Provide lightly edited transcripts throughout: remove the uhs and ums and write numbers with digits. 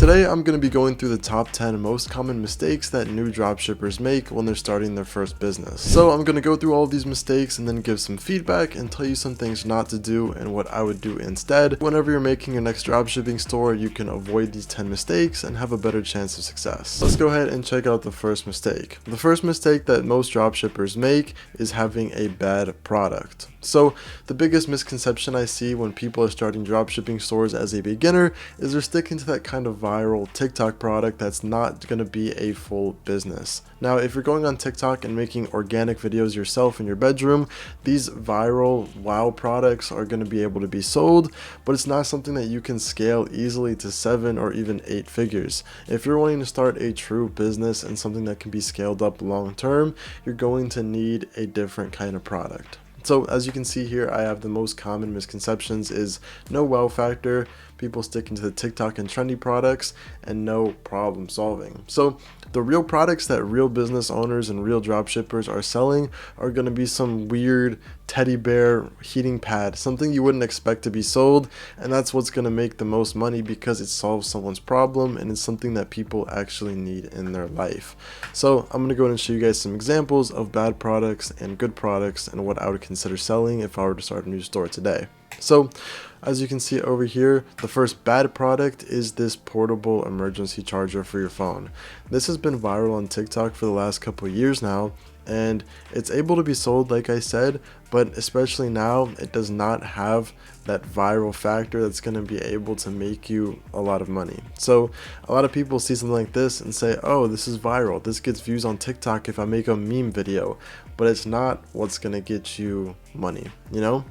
Today I'm going to be going through the top 10 most common mistakes that new dropshippers make when they're starting their first business. So I'm going to go through all of these mistakes and then give some feedback and tell you some things not to do and what I would do instead. Whenever you're making your next dropshipping store, you can avoid these 10 mistakes and have a better chance of success. Let's go ahead and check out the first mistake. The first mistake that most dropshippers make is having a bad product. So the biggest misconception I see when people are starting dropshipping stores as a beginner is they're sticking to that kind of viral TikTok product that's not going to be a full business. Now, if you're going on TikTok and making organic videos yourself in your bedroom, these viral wow products are going to be able to be sold, but it's not something that you can scale easily to 7 or even 8 figures. If you're wanting to start a true business and something that can be scaled up long term, you're going to need a different kind of product. So as you can see here, I have the most common misconceptions is no wow factor, people sticking to the TikTok and trendy products, and no problem solving. So the real products that real business owners and real dropshippers are selling are going to be some weird teddy bear heating pad, something you wouldn't expect to be sold, and that's what's going to make the most money because it solves someone's problem and it's something that people actually need in their life. So I'm going to go ahead and show you guys some examples of bad products and good products and what I would consider selling if I were to start a new store today. So as you can see over here, the first bad product is this portable emergency charger for your phone. This has been viral on TikTok for the last couple of years now, and it's able to be sold like I said, but especially now it does not have that viral factor that's going to be able to make you a lot of money. So a lot of people see something like this and say, oh, this is viral, this gets views on TikTok if I make a meme video, but it's not what's going to get you money, you know?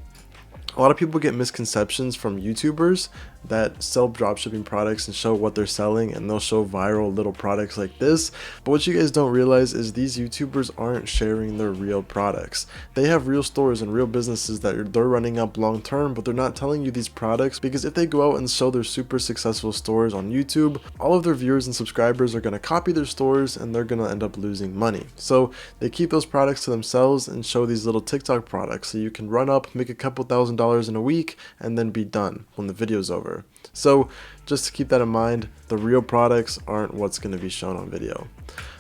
A lot of people get misconceptions from YouTubers that sell dropshipping products and show what they're selling, and they'll show viral little products like this. But what you guys don't realize is these YouTubers aren't sharing their real products. They have real stores and real businesses that they're running up long term, but they're not telling you these products because if they go out and show their super successful stores on YouTube, all of their viewers and subscribers are going to copy their stores and they're going to end up losing money. So they keep those products to themselves and show these little TikTok products so you can run up, make a couple $1,000s in a week, and then be done when the video's over. So just to keep that in mind, the real products aren't what's going to be shown on video.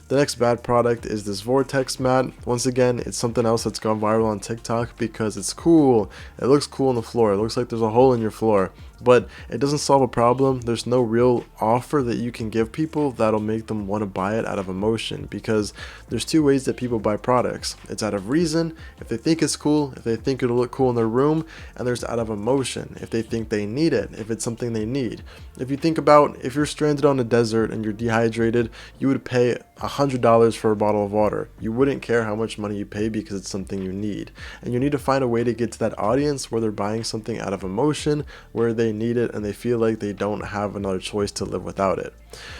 The next bad product is this Vortex mat. Once again, it's something else that's gone viral on TikTok because it's cool. It looks cool on the floor. It looks like there's a hole in your floor, but it doesn't solve a problem. There's no real offer that you can give people that'll make them want to buy it out of emotion, because there's two ways that people buy products. It's out of reason, if they think it's cool, if they think it'll look cool in their room, and there's out of emotion, if they think they need it, if it's something they need. If you think about if you're stranded on a desert and you're dehydrated, you would pay $100 for a bottle of water. You wouldn't care how much money you pay because it's something you need. And you need to find a way to get to that audience where they're buying something out of emotion, where they need it and they feel like they don't have another choice to live without it.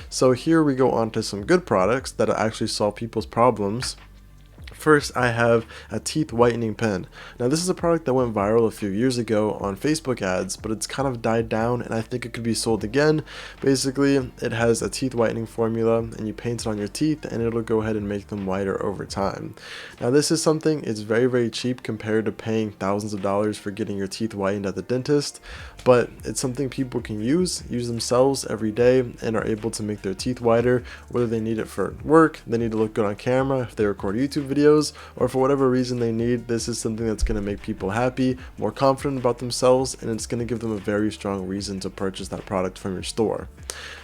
So here we go on to some good products that actually solve people's problems. First, I have a teeth whitening pen. Now this is a product that went viral a few years ago on Facebook ads, but it's kind of died down and I think it could be sold again. Basically, it has a teeth whitening formula and you paint it on your teeth and it'll go ahead and make them whiter over time. Now this is something, it's very, very cheap compared to paying thousands of dollars for getting your teeth whitened at the dentist, but it's something people can use themselves every day and are able to make their teeth whiter, whether they need it for work, they need to look good on camera if they record YouTube videos, or for whatever reason they need. This is something that's going to make people happy, more confident about themselves, and it's going to give them a very strong reason to purchase that product from your store.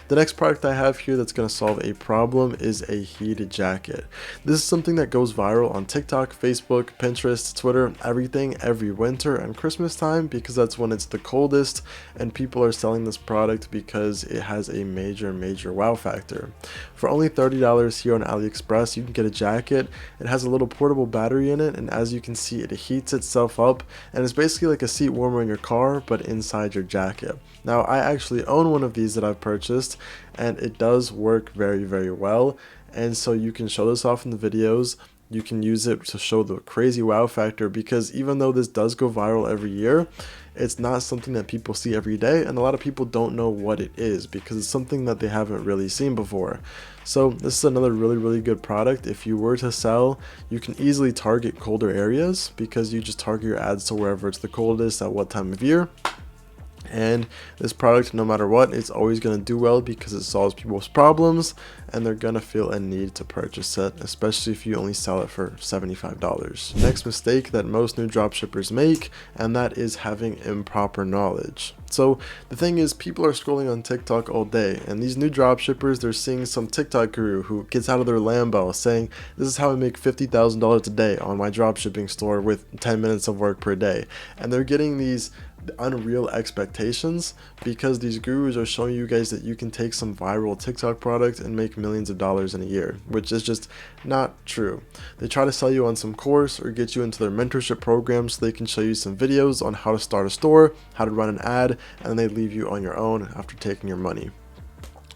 The next product I have here that's going to solve a problem is a heated jacket. This is something that goes viral on TikTok, Facebook, Pinterest, Twitter, everything every winter and Christmas time because that's when it's the coldest, and people are selling this product because it has a major wow factor. For only $30 here on AliExpress, you can get a jacket. It has a little portable battery in it, and as you can see, it heats itself up and it's basically like a seat warmer in your car but inside your jacket. Now I actually own one of these that I've purchased and it does work very well, and so you can show this off in the videos. You can use it to show the crazy wow factor because even though this does go viral every year, it's not something that people see every day, and a lot of people don't know what it is because it's something that they haven't really seen before. So this is another really good product. If you were to sell, you can easily target colder areas because you just target your ads to wherever it's the coldest at what time of year. And this product, no matter what, it's always going to do well because it solves people's problems and they're going to feel a need to purchase it, especially if you only sell it for $75. Next mistake that most new dropshippers make, and that is having improper knowledge. So the thing is, people are scrolling on TikTok all day, and these new dropshippers, they're seeing some TikTok guru who gets out of their Lambo saying, this is how I make $50,000 a day on my dropshipping store with 10 minutes of work per day. And they're getting these unreal expectations because these gurus are showing you guys that you can take some viral TikTok product and make millions of dollars in a year, which is just not true. They try to sell you on some course or get you into their mentorship program so they can show you some videos on how to start a store, how to run an ad, and then they leave you on your own after taking your money.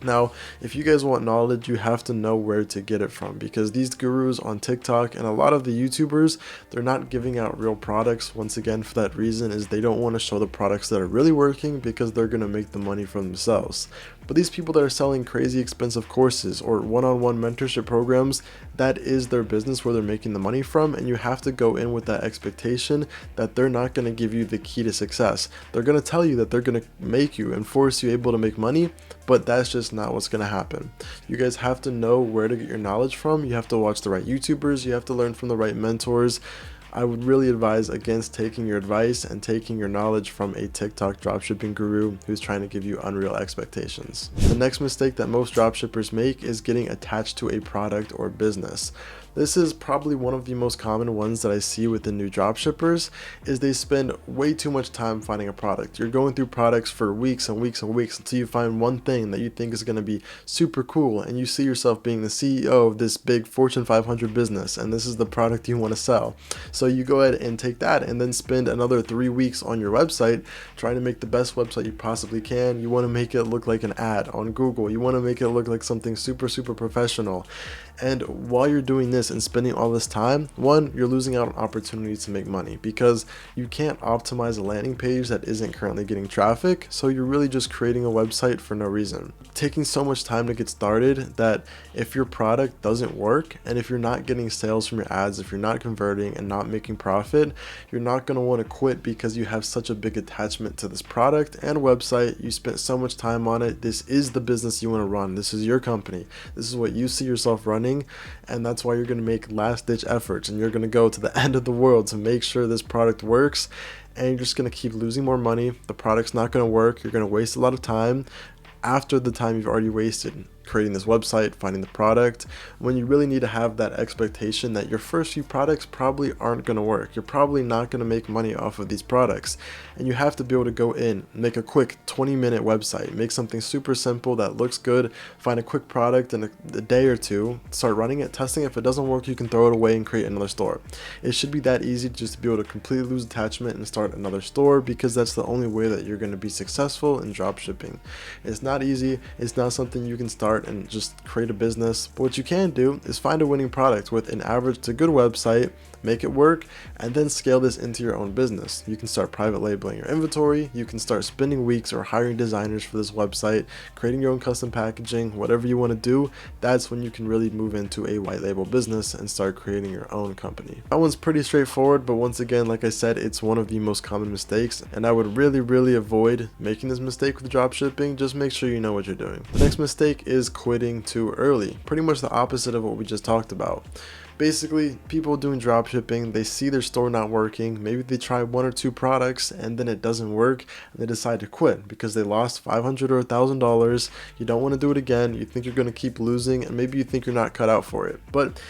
Now, if you guys want knowledge, you have to know where to get it from, because these gurus on TikTok and a lot of the YouTubers, they're not giving out real products. Once again, for that reason is they don't want to show the products that are really working because they're going to make the money for themselves. But these people that are selling crazy expensive courses or one-on-one mentorship programs, that is their business where they're making the money from, and you have to go in with that expectation that they're not going to give you the key to success. They're going to tell you that they're going to make you and force you able to make money, but that's just not what's going to happen. You guys have to know where to get your knowledge from. You have to watch the right YouTubers. You have to learn from the right mentors. I would really advise against taking your advice and taking your knowledge from a TikTok dropshipping guru who's trying to give you unreal expectations. The next mistake that most dropshippers make is getting attached to a product or business. This is probably one of the most common ones that I see with the new dropshippers, is they spend way too much time finding a product. You're going through products for weeks and weeks and weeks until you find one thing that you think is going to be super cool, and you see yourself being the CEO of this big Fortune 500 business, and this is the product you want to sell. So you go ahead and take that and then spend another 3 weeks on your website trying to make the best website you possibly can. You want to make it look like an ad on Google. You want to make it look like something super professional. And while you're doing this and spending all this time, one, you're losing out on opportunities to make money because you can't optimize a landing page that isn't currently getting traffic. So you're really just creating a website for no reason, taking so much time to get started that if your product doesn't work and if you're not getting sales from your ads, if you're not converting and not making profit, you're not going to want to quit because you have such a big attachment to this product and website. You spent so much time on it. This is the business you want to run. This is your company. This is what you see yourself running. And that's why you're going to make last-ditch efforts and you're going to go to the end of the world to make sure this product works, and you're just going to keep losing more money. The product's not going to work. You're going to waste a lot of time after the time you've already wasted creating this website, finding the product, when you really need to have that expectation that your first few products probably aren't going to work. You're probably not going to make money off of these products, and you have to be able to go in, make a quick 20-minute website, make something super simple that looks good, find a quick product in a day or two, start running it, testing it. If it doesn't work, you can throw it away and create another store. It should be that easy just to be able to completely lose attachment and start another store, because that's the only way that you're going to be successful in dropshipping. It's not easy. It's not something you can start and just create a business. But what you can do is find a winning product with an average to good website, make it work, and then scale this into your own business. You can start private labeling your inventory. You can start spending weeks or hiring designers for this website, creating your own custom packaging, whatever you want to do. That's when you can really move into a white label business and start creating your own company. That one's pretty straightforward, but once again, like I said, it's one of the most common mistakes, and I would really avoid making this mistake with dropshipping. Just make sure you know what you're doing. The next mistake is quitting too early. Pretty much the opposite of what we just talked about. Basically, people doing dropshipping, they see their store not working, maybe they try 1 or 2 products and then it doesn't work, and they decide to quit because they lost $500 or $1,000. You don't want to do it again. You think you're going to keep losing, and maybe you think you're not cut out for it. But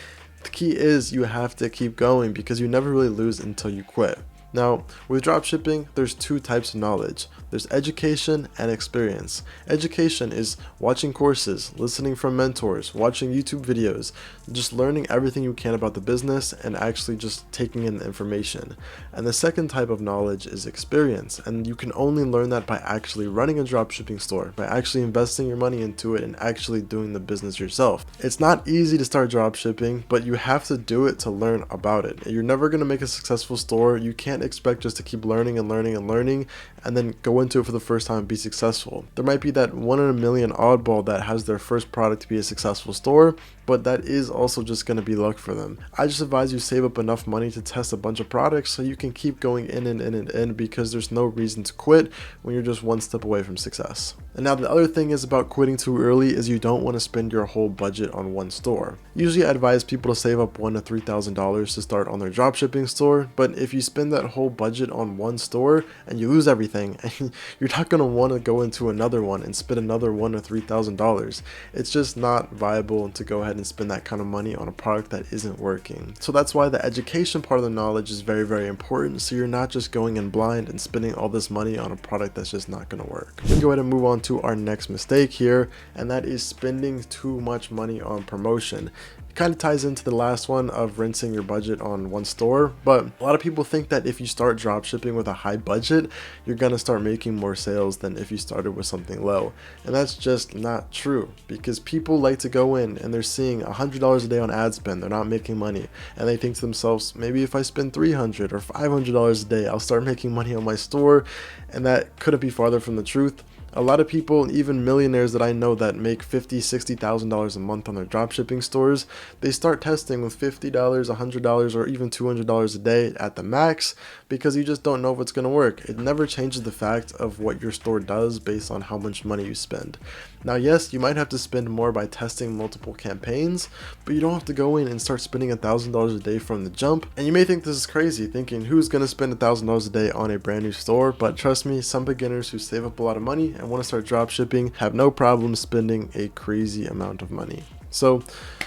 the key is you have to keep going, because you never really lose until you quit. Now, with dropshipping, there's 2 types of knowledge. There's education and experience. Education is watching courses, listening from mentors, watching YouTube videos, just learning everything you can about the business and actually just taking in the information. And the second type of knowledge is experience, and you can only learn that by actually running a dropshipping store, by actually investing your money into it and actually doing the business yourself. It's not easy to start dropshipping, but you have to do it to learn about it. You're never going to make a successful store. You can't can't expect just to keep learning and learning and learning and then go into it for the first time and be successful. There might be that 1 in a million oddball that has their first product to be a successful store, but that is also just going to be luck for them. I just advise you save up enough money to test a bunch of products so you can keep going in and in and in, because there's no reason to quit when you're just one step away from success. And now the other thing is about quitting too early is you don't want to spend your whole budget on one store. Usually I advise people to save up $1,000 to $3,000 to start on their dropshipping store, but if you spend that whole budget on one store and you lose everything, you're not going to want to go into another one and spend another $1,000 to $3,000. It's just not viable to go ahead and spend that kind of money on a product that isn't working. So that's why the education part of the knowledge is very, very important, so you're not just going in blind and spending all this money on a product that's just not going to work. We can go ahead and move on to our next mistake here, and that is spending too much money on promotion. It kind of ties into the last one of rinsing your budget on one store, but a lot of people think that if you start dropshipping with a high budget, you're going to start making more sales than if you started with something low. And that's just not true, because people like to go in and they're seeing $100 a day on ad spend, they're not making money, and they think to themselves, maybe if I spend $300 or $500 a day, I'll start making money on my store, and that couldn't be farther from the truth. A lot of people, even millionaires that I know that make $50,000, $60,000 a month on their dropshipping stores, they start testing with $50, $100, or even $200 a day at the max, because you just don't know if it's going to work. It never changes the fact of what your store does based on how much money you spend. Now, yes, you might have to spend more by testing multiple campaigns, but you don't have to go in and start spending $1,000 a day from the jump. And you may think this is crazy, thinking who's going to spend $1,000 a day on a brand new store, but trust me, some beginners who save up a lot of money and want to start drop shipping have no problem spending a crazy amount of money. So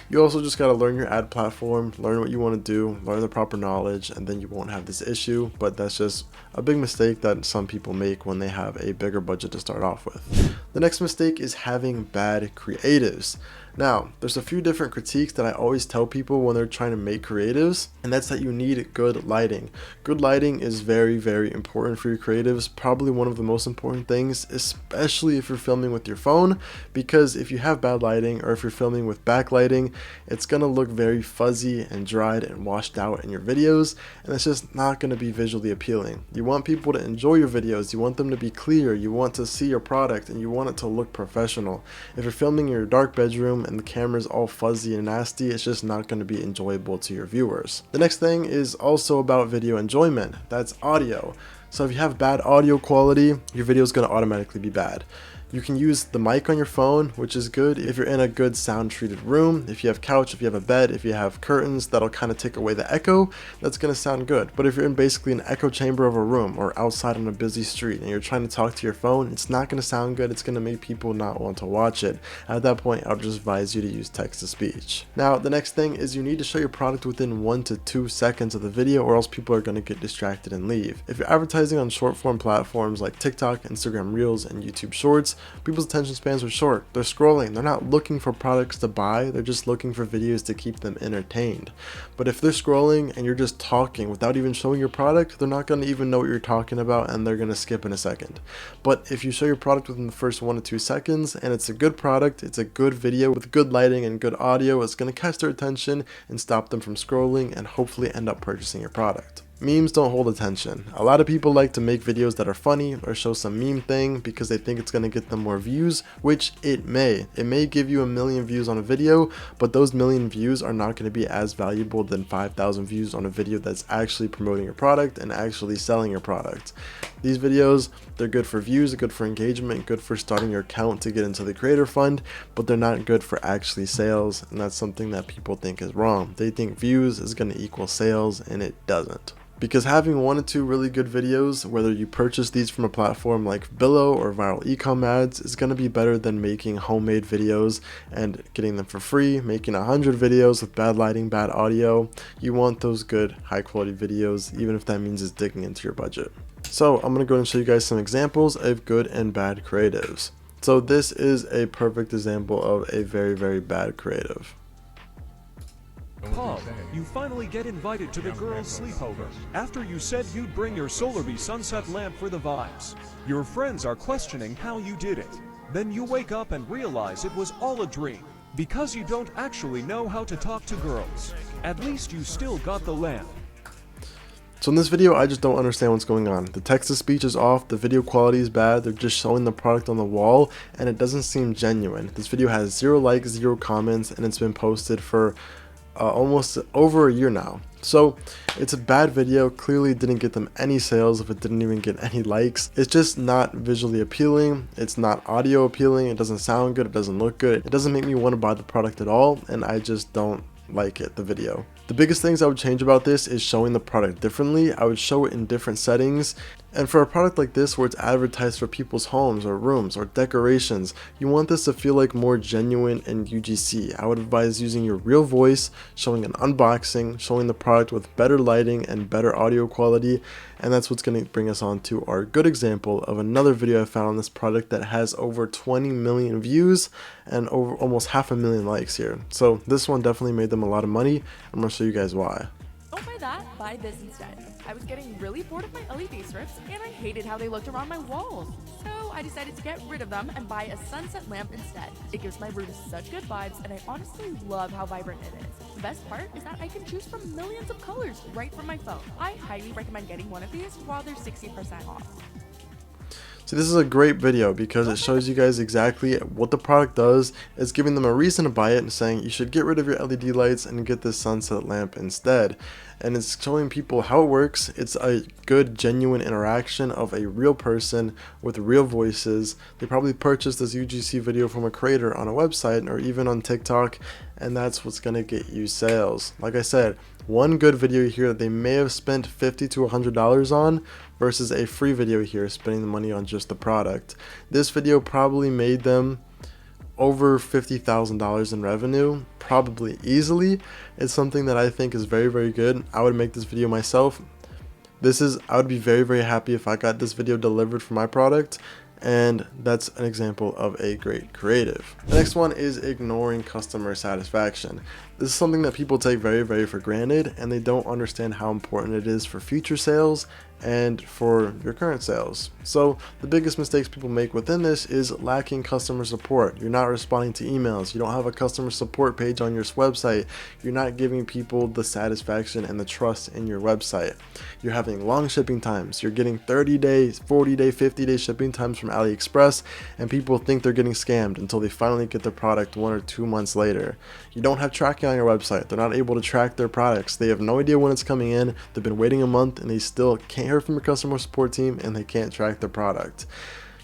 you also just got to learn your ad platform, learn what you want to do, learn the proper knowledge, and then you won't have this issue. But that's just a big mistake that some people make when they have a bigger budget to start off with. The next mistake is having bad creatives. Now, there's a few different critiques that I always tell people when they're trying to make creatives, and that's that you need good lighting. Good lighting is very, very important for your creatives, probably one of the most important things, especially if you're filming with your phone, because if you have bad lighting or if you're filming with backlighting, it's going to look very fuzzy and dried and washed out in your videos, and it's just not going to be visually appealing. You want people to enjoy your videos, you want them to be clear, you want to see your product, and you want it to look professional. If you're filming in your dark bedroom and the camera's all fuzzy and nasty, it's just not going to be enjoyable to your viewers. The next thing is also about video enjoyment. That's audio. So if you have bad audio quality, your video is going to automatically be bad. You can use the mic on your phone, which is good if you're in a good sound treated room. If you have couch, if you have a bed, if you have curtains, that'll kind of take away the echo, that's going to sound good. But if you're in basically an echo chamber of a room or outside on a busy street and you're trying to talk to your phone, it's not going to sound good. It's going to make people not want to watch it. At that point, I'll just advise you to use text to speech. Now, the next thing is you need to show your product within 1 to 2 seconds of the video, or else people are going to get distracted and leave. If you're advertising on short form platforms like TikTok, Instagram Reels, and YouTube Shorts, people's attention spans are short. They're scrolling. They're not looking for products to buy. They're just looking for videos to keep them entertained. But if they're scrolling and you're just talking without even showing your product, they're not going to even know what you're talking about, and they're going to skip in a second. But if you show your product within the first 1 to 2 seconds and it's a good product, it's a good video with good lighting and good audio, it's going to catch their attention and stop them from scrolling and hopefully end up purchasing your product. Memes don't hold attention. A lot of people like to make videos that are funny or show some meme thing because they think it's going to get them more views, which it may. It may give you 1 million views on a video, but those 1 million views are not going to be as valuable than 5,000 views on a video that's actually promoting your product and actually selling your product. These videos, they're good for views, good for engagement, good for starting your account to get into the creator fund, but they're not good for actually sales, and that's something that people think is wrong. They think views is going to equal sales, and it doesn't. Because having 1 or 2 really good videos, whether you purchase these from a platform like Billo or Viral Ecom Ads, is going to be better than making homemade videos and getting them for free, making 100 videos with bad lighting, bad audio. You want those good, high quality videos, even if that means it's digging into your budget. So I'm going to go and show you guys some examples of good and bad creatives. So this is a perfect example of a very, very bad creative. Paul, you finally get invited to the girls' sleepover after you said you'd bring your Solarbee sunset lamp for the vibes. Your friends are questioning how you did it. Then you wake up and realize it was all a dream because you don't actually know how to talk to girls. At least you still got the lamp. So in this video, I just don't understand what's going on. The text-to-speech is off, the video quality is bad, they're just showing the product on the wall, and it doesn't seem genuine. This video has 0 likes, 0 comments, and it's been posted for almost over a year now. So it's a bad video, clearly didn't get them any sales if it didn't even get any likes. It's just not visually appealing, it's not audio appealing, it doesn't sound good, it doesn't look good, it doesn't make me want to buy the product at all, and I just don't like it, the video. The biggest things I would change about this is showing the product differently. I would show it in different settings. And for a product like this where it's advertised for people's homes or rooms or decorations, you want this to feel like more genuine and UGC. I would advise using your real voice, showing an unboxing, showing the product with better lighting and better audio quality. And that's what's going to bring us on to our good example of another video I found on this product that has over 20 million views and over almost 500,000 likes here. So this one definitely made them a lot of money. I'm going to show you guys why. Don't buy that, buy this instead. I was getting really bored of my LED strips and I hated how they looked around my walls. So I decided to get rid of them and buy a sunset lamp instead. It gives my room such good vibes and I honestly love how vibrant it is. The best part is that I can choose from millions of colors right from my phone. I highly recommend getting one of these while they're 60% off. So this is a great video because it shows you guys exactly what the product does. It's giving them a reason to buy it and saying you should get rid of your LED lights and get this sunset lamp instead. And it's showing people how it works. It's a good, genuine interaction of a real person with real voices. They probably purchased this UGC video from a creator on a website or even on TikTok, and that's what's gonna get you sales. Like I said, one good video here that they may have spent $50 to $100 on versus a free video here spending the money on just the product. This video probably made them over $50,000 in revenue, probably easily. It's something that I think is very, very good. I would make this video myself. I would be very, very happy if I got this video delivered for my product. And that's an example of a great creative. The next one is ignoring customer satisfaction. This is something that people take very, very for granted, and they don't understand how important it is for future sales and for your current sales. So the biggest mistakes people make within this is lacking customer support. You're not responding to emails. You don't have a customer support page on your website. You're not giving people the satisfaction and the trust in your website. You're having long shipping times. You're getting 30 days, 40 day, 50 day shipping times from AliExpress, and people think they're getting scammed until they finally get the product 1 or 2 months later. You don't have tracking on your website. They're not able to track their products. They have no idea when it's coming in. They've been waiting a month and they still can't hear from your customer support team, and they can't track their product.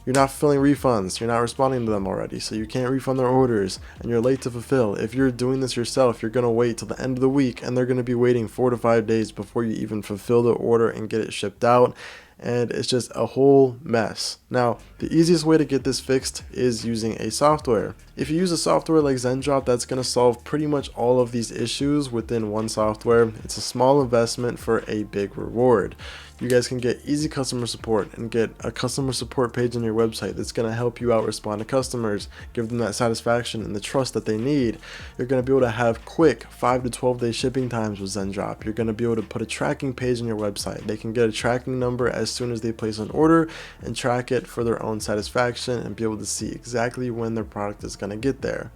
You're not fulfilling refunds. You're not responding to them already, so you can't refund their orders, and you're late to fulfill. If you're doing this yourself, you're going to wait till the end of the week, and they're going to be waiting 4 to 5 days before you even fulfill the order and get it shipped out. And it's just a whole mess. Now, the easiest way to get this fixed is using a software. If you use a software like Zendrop, that's going to solve pretty much all of these issues within one software. It's a small investment for a big reward. You guys can get easy customer support and get a customer support page on your website that's going to help you out respond to customers, give them that satisfaction and the trust that they need. You're going to be able to have quick 5 to 12 day shipping times with Zendrop. You're going to be able to put a tracking page on your website. They can get a tracking number as soon as they place an order and track it for their own satisfaction and be able to see exactly when their product is going to get there.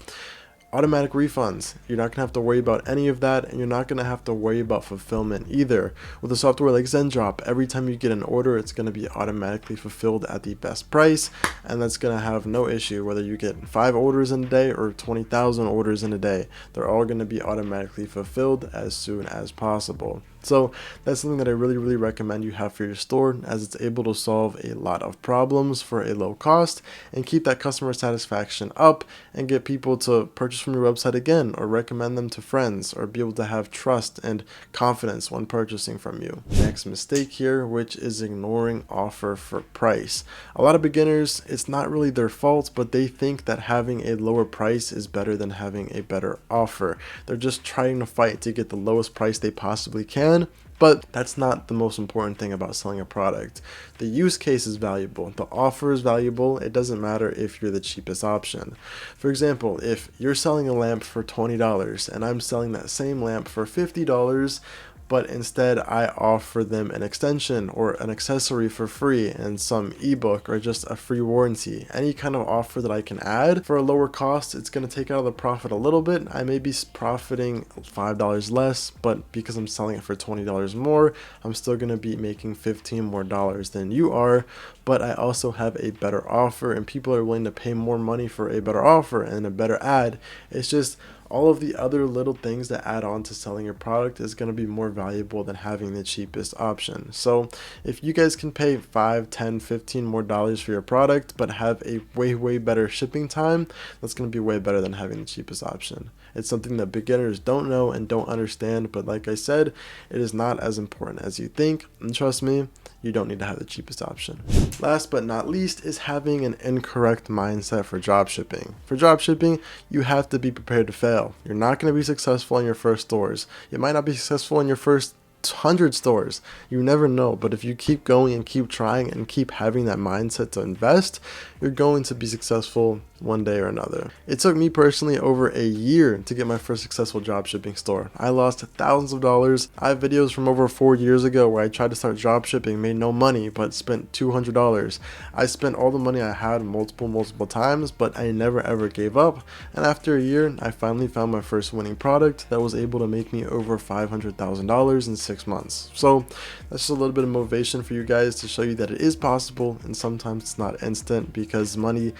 Automatic refunds. You're not going to have to worry about any of that, and you're not going to have to worry about fulfillment either. With a software like Zendrop, every time you get an order, it's going to be automatically fulfilled at the best price, and that's going to have no issue whether you get 5 orders in a day or 20,000 orders in a day. They're all going to be automatically fulfilled as soon as possible. So that's something that I really, really recommend you have for your store, as it's able to solve a lot of problems for a low cost and keep that customer satisfaction up and get people to purchase from your website again, or recommend them to friends, or be able to have trust and confidence when purchasing from you. Next mistake here, which is ignoring offer for price. A lot of beginners, it's not really their fault, but they think that having a lower price is better than having a better offer. They're just trying to fight to get the lowest price they possibly can. But that's not the most important thing about selling a product. The use case is valuable. The offer is valuable. It doesn't matter if you're the cheapest option. For example, if you're selling a lamp for $20 and I'm selling that same lamp for $50, but instead I offer them an extension or an accessory for free and some ebook or just a free warranty. Any kind of offer that I can add for a lower cost, it's going to take out of the profit a little bit. I may be profiting $5 less, but because I'm selling it for $20 more, I'm still going to be making $15 more than you are. But I also have a better offer, and people are willing to pay more money for a better offer and a better ad. It's just all of the other little things that add on to selling your product is going to be more valuable than having the cheapest option. So if you guys can pay $5, $10, $15 more for your product but have a way better shipping time, that's going to be way better than having the cheapest option. It's something that beginners don't know and don't understand, but like I said, it is not as important as you think, and trust me, you don't need to have the cheapest option. Last but not least is having an incorrect mindset for dropshipping. For dropshipping, you have to be prepared to fail. You're not going to be successful in your first stores. You might not be successful in your first 100 stores. You never know, but if you keep going and keep trying and keep having that mindset to invest, you're going to be successful one day or another. It took me personally over a year to get my first successful dropshipping store. I lost thousands of dollars. I have videos from over 4 years ago where I tried to start dropshipping, made no money, but spent $200. I spent all the money I had multiple times, but I never ever gave up. And after a year, I finally found my first winning product that was able to make me over $500,000 in 6 months. So that's just a little bit of motivation for you guys to show you that it is possible, and sometimes it's not instant because money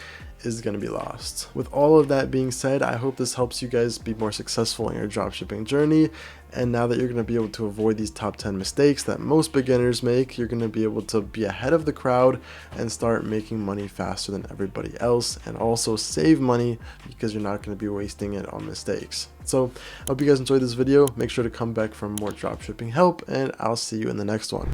is going to be lost. With all of that being said, I hope this helps you guys be more successful in your dropshipping journey. And now that you're going to be able to avoid these top 10 mistakes that most beginners make, you're going to be able to be ahead of the crowd and start making money faster than everybody else, and also save money because you're not going to be wasting it on mistakes. So I hope you guys enjoyed this video. Make sure to come back for more dropshipping help, and I'll see you in the next one.